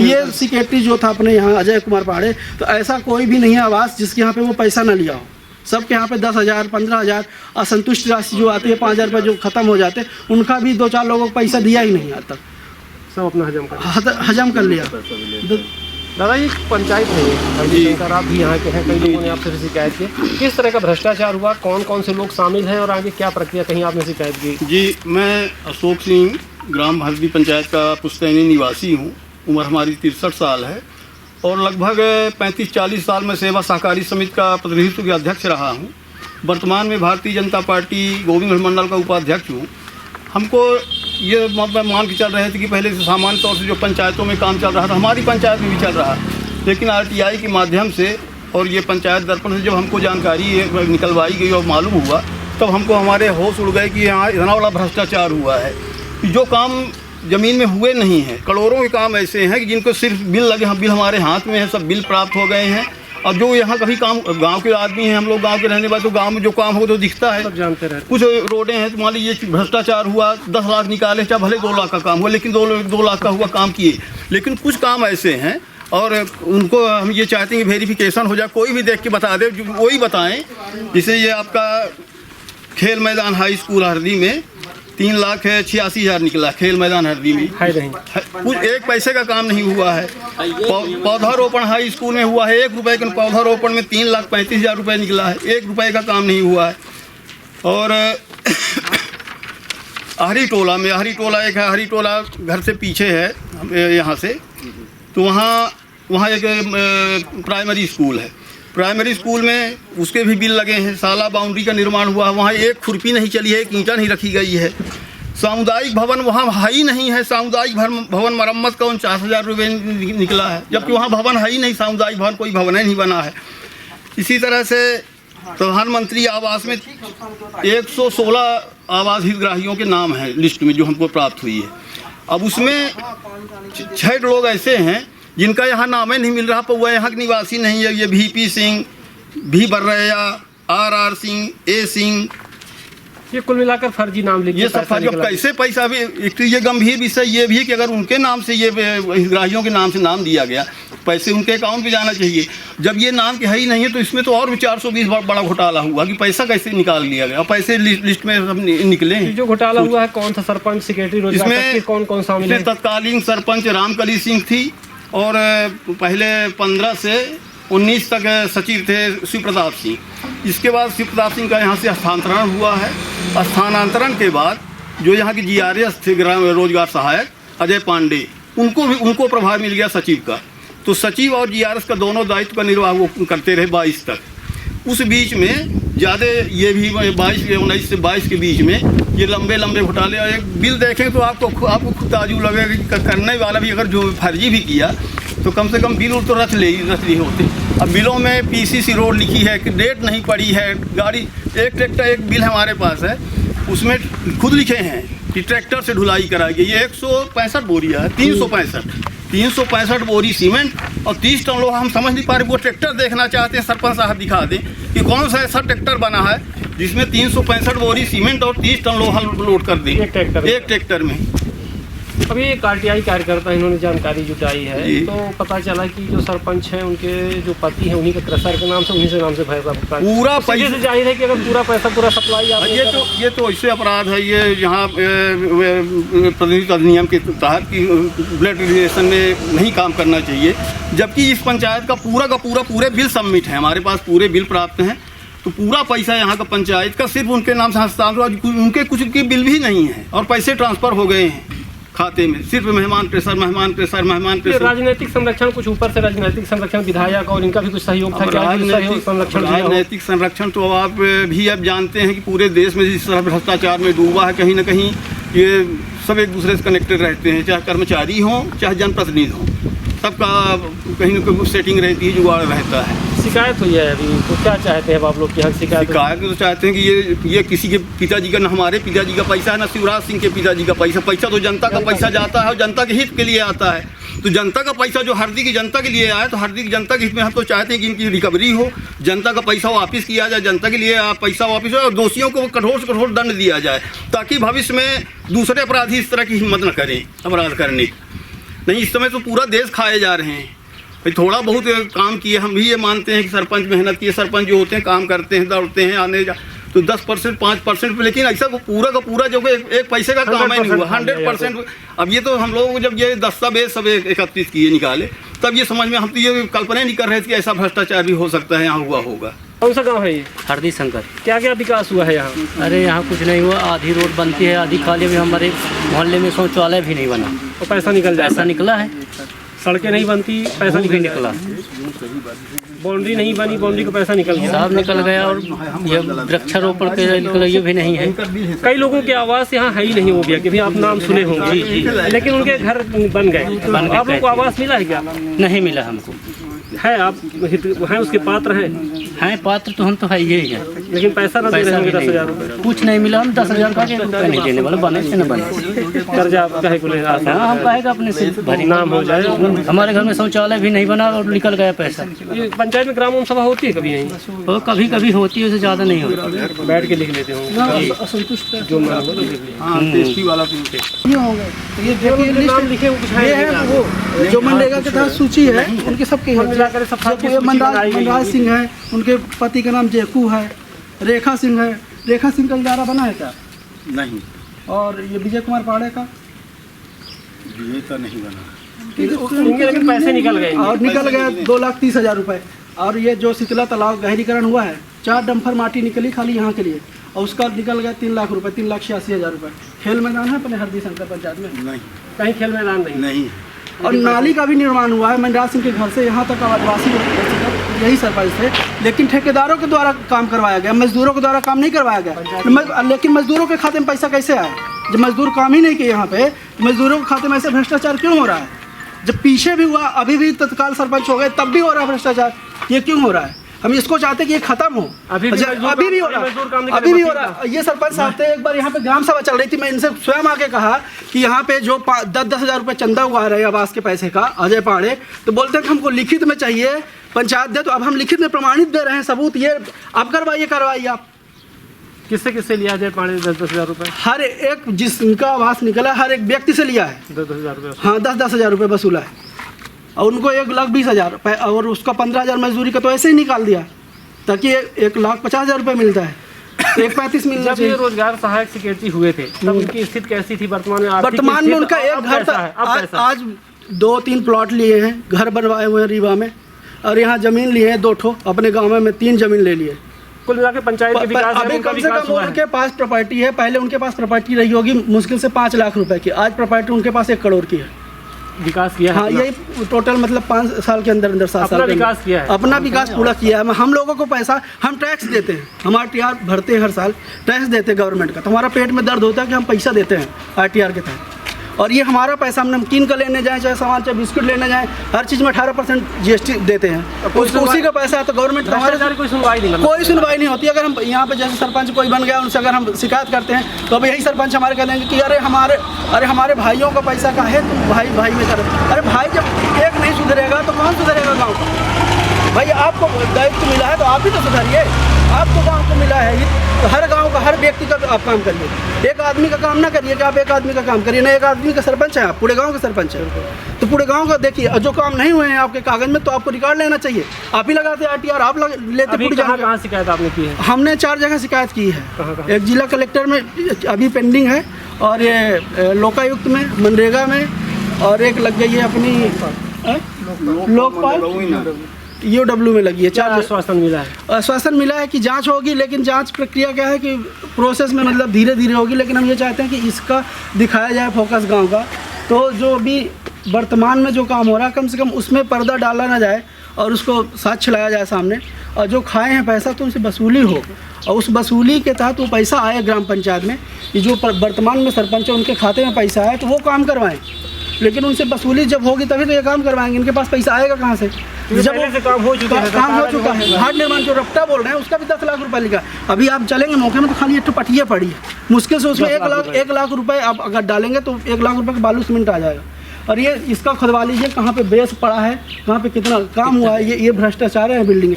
[SPEAKER 8] ये सेक्रेटरी जो था अपने यहाँ अजय कुमार पाड़े, तो ऐसा कोई भी नहीं है आवास जिसके यहाँ पे वो पैसा न लिया हो। सबके यहाँ पे 10,000 15,000 असंतुष्ट राशि जो आती है 5,000 रुपये जो खत्म हो जाते, उनका भी 2-4 लोगों को पैसा दिया ही नहीं आता,
[SPEAKER 4] सब अपना
[SPEAKER 8] हजम कर लिया।
[SPEAKER 4] दादा ये पंचायत है जी, आप भी यहाँ के हैं, कई लोगों ने आपसे शिकायत की, किस तरह का भ्रष्टाचार हुआ, कौन कौन से लोग शामिल हैं और आगे क्या प्रक्रिया, कहीं आपने शिकायत की?
[SPEAKER 2] जी, मैं अशोक सिंह ग्राम भरदी पंचायत का पुश्तैनी निवासी हूँ। उम्र हमारी 63 साल है और लगभग 35-40 साल में सेवा सहकारी समिति का प्रतिनिधित्व के अध्यक्ष रहा हूँ। वर्तमान में भारतीय जनता पार्टी गोविंद मंडल का उपाध्यक्ष हूँ। हमको ये मान के चल रहे थे कि पहले से सामान्य तौर से जो पंचायतों में काम चल रहा था, हमारी पंचायत में भी चल रहा, लेकिन RTI के माध्यम से और ये पंचायत दर्पण से जब हमको जानकारी निकलवाई गई और मालूम हुआ, तब हमको हमारे होश उड़ गए कि यहाँ इतना बड़ा भ्रष्टाचार हुआ है कि जो काम ज़मीन में हुए नहीं हैं। करोड़ों के काम ऐसे हैं कि जिनको सिर्फ बिल लगे हैं, बिल हमारे हाथ में है, सब बिल प्राप्त हो गए हैं। और जो यहाँ कभी काम, गांव के आदमी हैं हम लोग, गांव के रहने वाले, तो गांव में जो काम हो तो दिखता है,
[SPEAKER 4] सब जानते रहते।
[SPEAKER 2] कुछ रोडें हैं तो मान लीजिए भ्रष्टाचार हुआ, 10 लाख निकाले, चाहे भले 2 लाख का काम हुआ, लेकिन 2 लाख का हुआ काम किए। लेकिन कुछ काम ऐसे हैं और उनको हम ये चाहते हैं कि वेरिफिकेशन हो जाए, कोई भी देख के बता दे, वही बताएं। जैसे ये आपका खेल मैदान हाई स्कूल हरदी में 3,86,000 निकला, खेल मैदान हरदी में कुछ 1 पैसे का काम नहीं हुआ है। पौधारोपण हाई स्कूल में हुआ है, 1 रुपये के पौधारोपण में 3,35,000 रुपये निकला है, 1 रुपये का काम नहीं हुआ है। और आहरी टोला में, आहरी टोला एक है, आहरी टोला घर से पीछे है यहाँ से, तो वहाँ एक प्राइमरी स्कूल है। प्राइमरी स्कूल में उसके भी बिल लगे हैं। साला बाउंड्री का निर्माण हुआ, वहाँ 1 खुरपी नहीं चली है, 1 ईंटा नहीं रखी गई है। सामुदायिक भवन वहाँ है ही नहीं है, सामुदायिक भवन मरम्मत का 49,000 रुपये निकला है, जबकि वहाँ भवन है ही नहीं, सामुदायिक भवन कोई भवन ही नहीं बना है। इसी तरह से प्रधानमंत्री आवास में 116 आवास हितग्राहियों के नाम हैं लिस्ट में जो हमको प्राप्त हुई है। अब उसमें 6 लोग ऐसे हैं जिनका यहाँ नाम ही नहीं मिल रहा, पर वह यहाँ के निवासी नहीं है। ये VP Singh, V बर्रैया, RR Singh, A Singh,
[SPEAKER 4] ये कुल मिलाकर फर्जी नाम लिखे,
[SPEAKER 2] ये सब फर्जी। कैसे पैसा भी, एक ये गंभीर विषय ये भी है कि अगर उनके नाम से, ये हितग्राहियों के नाम से नाम दिया गया, पैसे उनके अकाउंट में जाना चाहिए। जब ये नाम के है ही नहीं है तो इसमें तो और भी 420 बड़ा घोटाला हुआ कि पैसा कैसे निकाल लिया गया, पैसे लिस्ट में सब निकले हैं।
[SPEAKER 4] जो घोटाला हुआ है कौन था? सरपंच, सेक्रेटरी,
[SPEAKER 2] इसमें
[SPEAKER 4] कौन शामिल है?
[SPEAKER 2] तत्कालीन सरपंच रामकली सिंह थी और पहले 15 से 19 तक सचिव थे शिव प्रताप सिंह। इसके बाद शिव प्रताप सिंह का यहाँ से स्थानांतरण हुआ है। स्थानांतरण के बाद जो यहाँ की GRS थे, ग्राम रोजगार सहायक अजय पांडे, उनको प्रभार मिल गया सचिव का। तो सचिव और GRS का दोनों दायित्व का निर्वाह वो करते रहे 22 तक। उस बीच में ज़्यादा ये भी 19 से 22 के बीच में ये लंबे घोटाले, और एक बिल देखें तो आपको खुद ताजुब लगेगा कि करने वाला भी अगर जो फर्जी भी किया तो कम से कम बिल तो रख लिए होते। अब बिलों में PCC रोड लिखी है कि डेट नहीं पड़ी है, गाड़ी एक ट्रैक्टर, एक बिल हमारे पास है, उसमें खुद लिखे हैं कि ट्रैक्टर से ढुलाई कराई गई। ये 165 बोरियाँ है, 365 बोरी सीमेंट और 30 टन लोहा। हम समझ नहीं पा रहे, वो ट्रैक्टर देखना चाहते हैं, सरपंच साहब दिखा दें कि कौन सा ऐसा ट्रैक्टर बना है जिसमें 365 बोरी सीमेंट और 30 टन लोहा लोड कर दें एक ट्रैक्टर में।
[SPEAKER 4] अभी एक RTI कार्यकर्ता इन्होंने जानकारी जुटाई है, तो पता चला कि जो सरपंच हैं उनके जो पति हैं उन्हीं के क्रशर के नाम से, उन्हीं से नाम से पैसा
[SPEAKER 2] पूरा पैसा
[SPEAKER 4] से जाहिर है कि अगर पूरा पैसा पूरा सप्लाई
[SPEAKER 2] ये तो ऐसे अपराध है। ये यहाँ प्रतिनिधित्व अधिनियम के तहत कि ब्लड रिलेशन में नहीं काम करना चाहिए, जबकि इस पंचायत का पूरे बिल सबमिट है, हमारे पास पूरे बिल प्राप्त हैं। तो पूरा पैसा यहाँ का पंचायत का सिर्फ उनके नाम से हस्तांतरण, उनके कुछ के बिल भी नहीं है और पैसे ट्रांसफ़र हो गए हैं खाते में। सिर्फ मेहमान प्रेशर।
[SPEAKER 4] राजनीतिक संरक्षण, कुछ ऊपर से राजनीतिक संरक्षण विधायक और इनका भी कुछ सहयोग था क्या?
[SPEAKER 2] राजनीतिक संरक्षण तो आप भी अब जानते हैं कि पूरे देश में जिस तरह भ्रष्टाचार में डूबा है, कहीं ना कहीं ये सब एक दूसरे से कनेक्टेड रहते हैं, चाहे कर्मचारी हों चाहे जनप्रतिनिधि हों, सबका कहीं ना कहीं सेटिंग रहती है, जुगाड़ रहता है।
[SPEAKER 4] शिकायत हुई है अभी, तो क्या चाहते हैं आप लोग की हक शिकायत?
[SPEAKER 2] तो चाहते हैं कि ये किसी के पिताजी का, न हमारे पिताजी का पैसा है, न शिवराज सिंह के पिताजी का पैसा। पैसा तो जनता का पैसा जाता है और जनता के हित के लिए आता है। तो जनता का पैसा जो हरदी की जनता के लिए आए, तो हरदी की जनता के हित में हम तो चाहते हैं कि इनकी रिकवरी हो, जनता का पैसा वापस किया जाए, जनता के लिए पैसा वापस हो और दोषियों को कठोर से कठोर दंड दिया जाए, ताकि भविष्य में दूसरे अपराधी इस तरह की हिम्मत न करें अपराध करने की। नहीं, इस समय तो पूरा देश खाए जा रहे हैं। भाई थोड़ा बहुत काम किए, हम भी ये मानते हैं कि सरपंच मेहनत किए, सरपंच जो होते हैं काम करते हैं, दौड़ते हैं, आने जा तो 10% 5% पे, लेकिन ऐसा पूरा का पूरा जो एक पैसे का काम ही नहीं हुआ 100%। अब ये तो हम लोग जब ये दस्तावेज सब एकत्रित किए निकाले, तब ये समझ में, हम तो ये कल्पना नहीं कर रहे थे कि ऐसा भ्रष्टाचार भी हो सकता है, यहाँ हुआ होगा।
[SPEAKER 4] कौन सा गाँव है ये?
[SPEAKER 6] हरदी शंकर।
[SPEAKER 4] क्या क्या विकास हुआ है यहाँ?
[SPEAKER 6] अरे यहाँ कुछ नहीं हुआ, आधी रोड बनती है, आधी खाली। अभी हमारे मोहल्ले में शौचालय भी नहीं बना,
[SPEAKER 4] और पैसा निकल जाए?
[SPEAKER 6] पैसा निकला है,
[SPEAKER 4] सड़कें नहीं बनती, पैसा
[SPEAKER 6] भी निकला।
[SPEAKER 4] बाउंड्री नहीं बनी, बाउंड्री का पैसा निकल गया,
[SPEAKER 6] सब निकल गया। और ये वृक्षारोपण के निकला, ये भी नहीं है।
[SPEAKER 4] कई लोगों के आवास यहाँ है ही नहीं हो गया, कि भी आप नाम सुने होंगे, लेकिन उनके घर बन गए। आप लोगों को आवास मिला है क्या?
[SPEAKER 6] नहीं मिला हमको।
[SPEAKER 4] है आप हैं उसके पात्र हैं
[SPEAKER 6] पात्र तो हम तो है ये ही है,
[SPEAKER 4] लेकिन पैसा ना दे रहे होंगे 10,000 रुपये।
[SPEAKER 6] कुछ नहीं मिला। हम 10,000 का नहीं देने वाले, बने से न बने।
[SPEAKER 4] कर्जा कहे को ले?
[SPEAKER 6] हाँ, हम कहेगा अपने से भरी
[SPEAKER 4] नाम हो जाए।
[SPEAKER 6] हमारे घर में शौचालय भी नहीं बना और निकल गया पैसा।
[SPEAKER 4] ये पंचायत में ग्राम सभा होती है कभी नहीं?
[SPEAKER 6] तो कभी कभी होती है, उससे ज़्यादा नहीं होती।
[SPEAKER 4] बैठ के लिख लेते होंगे
[SPEAKER 5] असंतुष्ट
[SPEAKER 4] जो मन हो
[SPEAKER 2] टेस्टी वाला
[SPEAKER 5] ये होंगे। तो ये देखिए
[SPEAKER 4] नाम लिखे हुए कुछ
[SPEAKER 5] ये है वो जो मनरेगा के तहत सूची है, उनके सबके
[SPEAKER 4] मिलाकर सब
[SPEAKER 5] मनराज सिंह है, उनके पति का नाम जेकू है, रेखा सिंह है। रेखा सिंह का इदारा बना है क्या?
[SPEAKER 2] नहीं।
[SPEAKER 5] और ये विजय कुमार पाड़े का
[SPEAKER 2] ये तो नहीं बना,
[SPEAKER 4] लेकिन पैसे निकल गए।
[SPEAKER 5] और निकल गए 2,30,000 रुपये। और ये जो शीतला तालाब गहरीकरण हुआ है, 4 डंपर माटी निकली खाली यहाँ के लिए, और उसका निकल गया 3 लाख रुपये, 3,86,000 रुपये। खेल मैदान है अपने हरदी शंकर पंचायत में?
[SPEAKER 2] नहीं,
[SPEAKER 4] कहीं खेल मैदान नहीं।
[SPEAKER 5] और नाली का भी निर्माण हुआ है मनराज सिंह के घर से यहाँ तक आदिवासी यही सरपंच थे, लेकिन ठेकेदारों के द्वारा काम करवाया गया, मजदूरों के द्वारा काम नहीं करवाया गया। लेकिन मजदूरों के खाते में पैसा कैसे आया? जब मजदूर काम ही नहीं किए यहाँ पे, तो मजदूरों के खाते में ऐसे भ्रष्टाचार क्यों हो रहा है? जब पीछे भी हुआ, अभी भी तत्काल सरपंच हो गए, तब भी हो रहा है भ्रष्टाचार। ये क्यों हो रहा है? हम इसको चाहते हैं कि ये खत्म हो। अभी भी हो रहा है, अभी भी हो रहा है। ये सरपंच साहब थे, एक बार यहाँ पे ग्राम सभा चल रही थी, मैं इनसे स्वयं आके कहा कि यहाँ पे जो 10,000 रुपये चंदा हुआ रहे आवास के पैसे का, अजय पाड़े, तो बोलते हैं कि हमको लिखित में चाहिए, पंचायत दे। तो अब हम लिखित में प्रमाणित दे रहे हैं सबूत, ये आप करवाइए आप।
[SPEAKER 4] किससे लिया जाए पाड़े 10,000 रुपये?
[SPEAKER 5] हर एक जिसका आवास निकला, हर एक व्यक्ति से लिया है
[SPEAKER 4] 10,000 रुपये।
[SPEAKER 5] हाँ, 10,000 रुपये वसूला है। और उनको 1,20,000 और उसका 15,000 मजदूरी का तो ऐसे ही निकाल दिया, ताकि 1,50,000 रुपये मिलता है, तो 1,35 मिलना
[SPEAKER 4] चाहिए। रोजगार सहायक सेक्रेटरी हुए थे, तब उनकी स्थिति कैसी थी? वर्तमान
[SPEAKER 5] में उनका एक घर था। आज 2-3 प्लॉट लिए हैं, घर बनवाए हुए हैं रीवा में, और यहाँ जमीन लिए हैं 2 ठो, अपने गाँव में 3 जमीन ले लिए।
[SPEAKER 4] कुल मिला के पंचायत के विकास
[SPEAKER 5] अभी कम से कम उनके पास प्रॉपर्टी है, पहले उनके पास प्रॉपर्टी रही होगी मुश्किल से 5 लाख रुपए की, आज प्रॉपर्टी उनके पास 1 करोड़ की है।
[SPEAKER 4] विकास किया है?
[SPEAKER 5] हाँ, यही टोटल मतलब 5 साल के अंदर 7 साल
[SPEAKER 4] विकास किया है,
[SPEAKER 5] अपना विकास पूरा किया है। हम लोगों को पैसा, हम टैक्स देते हैं, हम RTR भरते हैं, हर साल टैक्स देते हैं गवर्नमेंट का, तो हमारा पेट में दर्द होता है कि हम पैसा देते हैं RTR के तहत। और ये हमारा पैसा, हम नमकीन का लेने जाएँ, चाहे सामान, चाहे बिस्कुट लेने जाएँ, हर चीज़ में 18% GST देते हैं। उसी का पैसा है, तो गवर्नमेंट हमारे कोई सुनवाई नहीं होती। अगर हम यहाँ पे जैसे सरपंच कोई बन गया, उनसे अगर हम शिकायत करते हैं, तो अब यही सरपंच हमारे कह देंगे कि अरे हमारे भाइयों का पैसा का है, तुम भाई में कर। अरे भाई, जब एक नहीं सुधरेगा तो कौन सुधरेगा गाँव का? भाई आपको दायित्व मिला है तो आप ही तो सुधारिए। आपको गांव को मिला है, तो हर गांव का, हर व्यक्ति का आप काम करिए। एक आदमी का काम ना करिए कि आप एक आदमी का काम करिए। ना एक आदमी का सरपंच है, आप पूरे गांव का सरपंच है, तो पूरे गांव का देखिए। जो काम नहीं हुए हैं आपके कागज में, तो आपको रिकॉर्ड लेना चाहिए। आप ही लगाते RTR, आप लेते। पूरी
[SPEAKER 4] कहाँ शिकायत आपने की है?
[SPEAKER 5] हमने 4 जगह शिकायत की है। एक जिला कलेक्टर में अभी पेंडिंग है, और ये लोकायुक्त में, मनरेगा में, और एक लग गई है अपनी लोकपाल EOW में लगी है। 4
[SPEAKER 4] आश्वासन मिला है।
[SPEAKER 5] आश्वासन मिला है कि जांच होगी, लेकिन जांच प्रक्रिया क्या है कि प्रोसेस में मतलब धीरे धीरे होगी। लेकिन हम ये चाहते हैं कि इसका दिखाया जाए फोकस गांव का, तो जो भी वर्तमान में जो काम हो रहा है, कम से कम उसमें पर्दा डाला ना जाए, और उसको साक्ष्य लाया जाए सामने, और जो खाए हैं पैसा तो उनसे वसूली हो।
[SPEAKER 8] और उस वसूली के तहत वो पैसा आया ग्राम पंचायत में, ये जो वर्तमान में सरपंच है उनके खाते में पैसा आया तो वो काम करवाएं, लेकिन उनसे वसूली जब होगी तभी तो ये काम करवाएंगे। इनके पास पैसा आएगा कहाँ से? जब
[SPEAKER 4] पहले से काम हो चुका है,
[SPEAKER 8] काम हो चुका है। घाट निर्माण जो रफ्ता बोल रहे हैं उसका भी 10 लाख रुपए लिखा। अभी आप चलेंगे मौके में तो खाली एक तो पटिया पड़ी है, मुश्किल से उसमें 1 लाख रुपए आप अगर डालेंगे तो 1 लाख रुपए का बालू सीमेंट आ जाएगा। और ये इसका खुदवा लीजिए कहाँ पे बेस पड़ा है, कहाँ पे कितना काम हुआ है, ये भ्रष्टाचार है बिल्डिंग।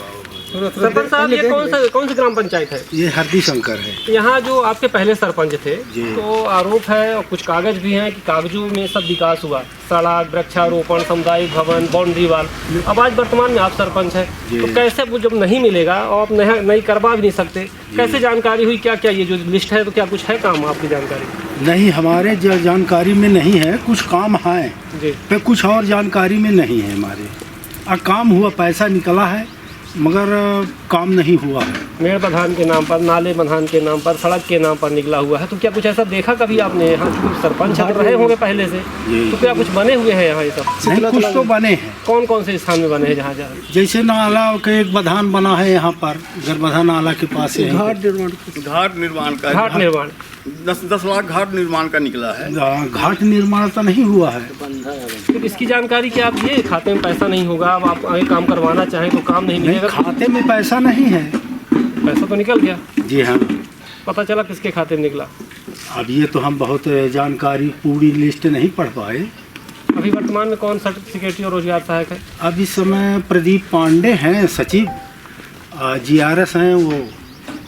[SPEAKER 4] सरपंच साहब, ये कौन सी ग्राम पंचायत है?
[SPEAKER 1] ये हरदी शंकर है।
[SPEAKER 4] यहाँ जो आपके पहले सरपंच थे तो आरोप है और कुछ कागज भी हैं कि कागजों में सब विकास हुआ, सड़क, वृक्षारोपण, सामुदायिक भवन, बाउंड्री वाल। अब आज वर्तमान में आप सरपंच हैं तो कैसे वो जब नहीं मिलेगा और आप नहीं करवा भी नहीं सकते, कैसे जानकारी हुई? क्या क्या ये जो लिस्ट है तो क्या कुछ है काम आपकी जानकारी?
[SPEAKER 9] नहीं, हमारे जानकारी में नहीं है, कुछ काम है पे, कुछ और जानकारी में नहीं है हमारे। काम हुआ, पैसा निकला है मगर काम नहीं हुआ है।
[SPEAKER 4] मेड़ बंधान के नाम पर, नाले बंधान के नाम पर, सड़क के नाम पर निकला हुआ है। तो क्या कुछ ऐसा देखा कभी आपने? यहाँ सरपंच रहे होंगे पहले से, तो क्या कुछ बने हुए हैं यहाँ? ये सब
[SPEAKER 9] नहीं, कुछ तो बने हैं।
[SPEAKER 4] कौन कौन से स्थान में बने हैं? जहाँ
[SPEAKER 9] जैसे नाला का एक बंधान बना है यहाँ पर, गर्भधा नाला के पास है।
[SPEAKER 2] घाट निर्माण 10 लाख घाट निर्माण का निकला है।
[SPEAKER 9] घाट निर्माण तो नहीं हुआ है।
[SPEAKER 4] तो इसकी जानकारी क्या आप ये खाते में पैसा नहीं होगा, अब आप आगे काम करवाना चाहें तो काम नहीं मिलेगा?
[SPEAKER 9] खाते में पैसा नहीं है।
[SPEAKER 4] पैसा तो निकल गया?
[SPEAKER 9] जी हाँ।
[SPEAKER 4] पता चला किसके खाते में निकला?
[SPEAKER 9] अब ये तो हम बहुत जानकारी पूरी लिस्ट नहीं पढ़ पाए।
[SPEAKER 4] अभी वर्तमान में कौन सेक्रेटरी और रोजगार सहायक है?
[SPEAKER 9] अब इस समय प्रदीप पांडे हैं सचिव, GRS हैं वो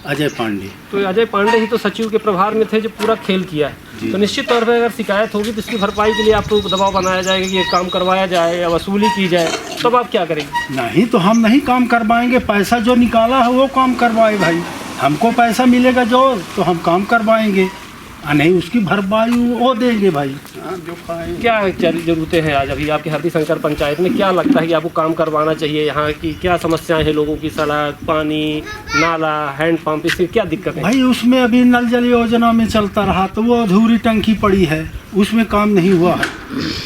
[SPEAKER 9] अजय पांडे।
[SPEAKER 4] तो अजय पांडे ही तो सचिव के प्रभार में थे जो पूरा खेल किया है। तो निश्चित तौर पर अगर शिकायत होगी तो इसकी भरपाई के लिए आपको दबाव बनाया जाएगा कि ये काम करवाया जाए या वसूली की जाए, तब आप क्या करेंगे?
[SPEAKER 9] नहीं तो हम नहीं काम करवाएंगे, पैसा जो निकाला है वो काम करवाए भाई। हमको पैसा मिलेगा जो तो हम काम करवाएंगे, नहीं उसकी भरपाई वो देंगे भाई।
[SPEAKER 4] क्या जरूरतें हैं आज अभी आपके हरदी शंकर पंचायत में? क्या लगता है कि आपको काम करवाना चाहिए? यहाँ की क्या समस्याएं हैं लोगों की? सड़क, पानी, नाला, हैंडपंप, इससे क्या दिक्कत है
[SPEAKER 9] भाई? उसमें अभी नल जल योजना में चलता रहा तो वो अधूरी टंकी पड़ी है, उसमें काम नहीं हुआ है।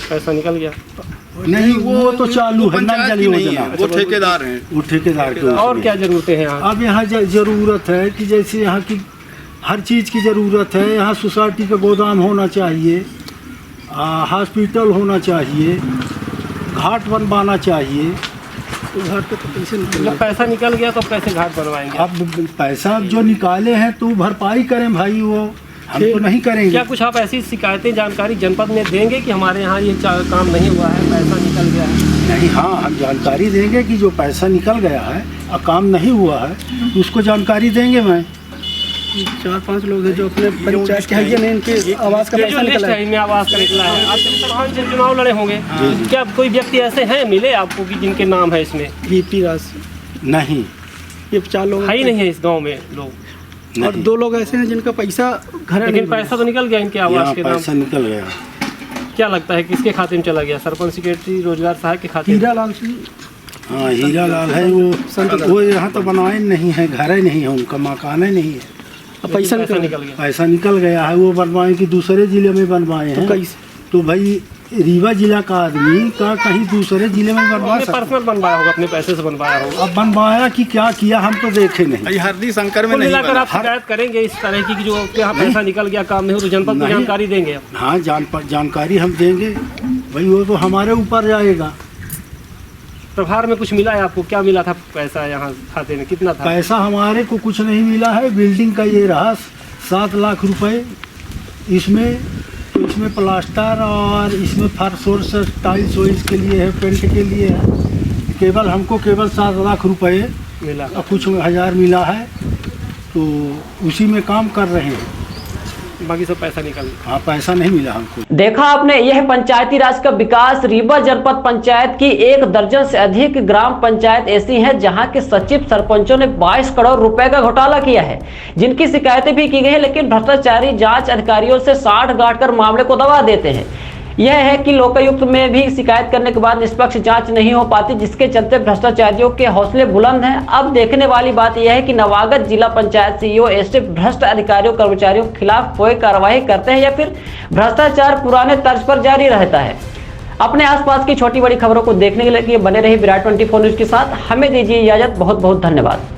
[SPEAKER 4] पैसा निकल गया?
[SPEAKER 9] नहीं, वो तो चालू है नल जल योजना,
[SPEAKER 2] वो ठेकेदार हैं।
[SPEAKER 9] वो ठेकेदार के।
[SPEAKER 4] और क्या जरूरतें हैं यहाँ?
[SPEAKER 9] अब यहाँ जरूरत है कि जैसे यहाँ की हर चीज़ की ज़रूरत है। यहाँ सोसाइटी का गोदाम होना चाहिए, हॉस्पिटल होना चाहिए, घाट बनवाना चाहिए।
[SPEAKER 8] तो घाट पे तो पैसे
[SPEAKER 4] जब पैसा निकल गया तो कैसे घाट बनवाएंगे?
[SPEAKER 9] अब पैसा जो निकाले हैं तो भरपाई करें भाई, वो हम तो नहीं करेंगे।
[SPEAKER 4] क्या कुछ आप ऐसी शिकायतें जानकारी जनपद में देंगे कि हमारे यहाँ ये काम नहीं हुआ है, पैसा निकल गया है?
[SPEAKER 9] नहीं, हाँ हम जानकारी देंगे कि जो पैसा निकल गया है और काम नहीं हुआ है उसको जानकारी देंगे। मैं
[SPEAKER 8] 4-5 लोग हैं जो अपने पंचायत के हैं, नहीं इनके आवास का पैसा निकला है।
[SPEAKER 4] इनमें आवास का निकला है। आप सरपंच से चुनाव लड़े होंगे, क्या कोई व्यक्ति ऐसे हैं मिले आपको कि जिनके नाम है इसमें?
[SPEAKER 8] VP राज
[SPEAKER 9] नहीं,
[SPEAKER 8] ये 4 लोग
[SPEAKER 4] है ही नहीं है इस गांव में लोग।
[SPEAKER 8] और 2 लोग ऐसे हैं जिनका पैसा घर,
[SPEAKER 4] लेकिन पैसा तो निकल गया इनके आवास के नाम।
[SPEAKER 9] पैसा निकल गया।
[SPEAKER 4] क्या लगता है किसके खाते में चला गया? सरपंच, सेक्रेटरी, रोजगार सहायक के खाते में?
[SPEAKER 8] हीरा लाल सिंह।
[SPEAKER 9] हाँ, हीरा लाल है वो यहाँ तो बनाए नहीं है, घर ही नहीं है उनका, मकान ही नहीं है।
[SPEAKER 8] पैसा निकल
[SPEAKER 4] गया।
[SPEAKER 9] पैसा निकल गया है, वो बनवाए कि दूसरे जिले में बनवाए हैं। तो भाई रीवा जिला का आदमी का कहीं दूसरे जिले में बनवा सकता?
[SPEAKER 4] पर्सनल बनवाया होगा, अपने पैसे से बनवाया होगा।
[SPEAKER 9] अब बनवाया कि क्या किया हम तो देखे नहीं।
[SPEAKER 2] हरदी शंकर में
[SPEAKER 4] कुल
[SPEAKER 2] नहीं
[SPEAKER 4] मिलाकर आप शिकायत करेंगे इस तरह की कि जो यहाँ पैसा निकल गया, काम नहीं हो, तो जनपद को जानकारी देंगे?
[SPEAKER 9] हाँ, जानकारी हम देंगे भाई, वो तो हमारे ऊपर जाएगा।
[SPEAKER 4] प्रभार में कुछ मिला है आपको? क्या मिला था पैसा यहाँ खाते में? कितना था
[SPEAKER 9] पैसा? हमारे को कुछ नहीं मिला है। बिल्डिंग का ये रहा 7 लाख रुपए, इसमें प्लास्टर और इसमें फर्श और टाइल्स वाइल्स के लिए है, पेंट के लिए है। केवल हमको 7 लाख रुपए
[SPEAKER 4] मिला
[SPEAKER 9] और कुछ हज़ार मिला है, तो उसी में काम कर रहे हैं।
[SPEAKER 4] बाकी सब पैसा निकल गया।
[SPEAKER 9] हाँ, पैसा नहीं मिला हमको।
[SPEAKER 3] देखा आपने, यह पंचायती राज का विकास। रीवा जनपद पंचायत की 1 दर्जन से अधिक ग्राम पंचायत ऐसी हैं जहां के सचिव सरपंचों ने 22 करोड़ रुपए का घोटाला किया है, जिनकी शिकायतें भी की गई है, लेकिन भ्रष्टाचारी जांच अधिकारियों से साठ गांठ कर मामले को दबा देते हैं। यह है कि लोकायुक्त में भी शिकायत करने के बाद निष्पक्ष जांच नहीं हो पाती, जिसके चलते भ्रष्टाचारियों के हौसले बुलंद हैं। अब देखने वाली बात यह है कि नवागत जिला पंचायत CEO ऐसे भ्रष्ट अधिकारियों कर्मचारियों के खिलाफ कोई कार्रवाई करते हैं या फिर भ्रष्टाचार पुराने तर्ज पर जारी रहता है। अपने आसपास की छोटी बड़ी खबरों को देखने के लिए बने रहिए विराट 24 न्यूज के साथ। हमें दीजिए इजाजत। बहुत बहुत धन्यवाद।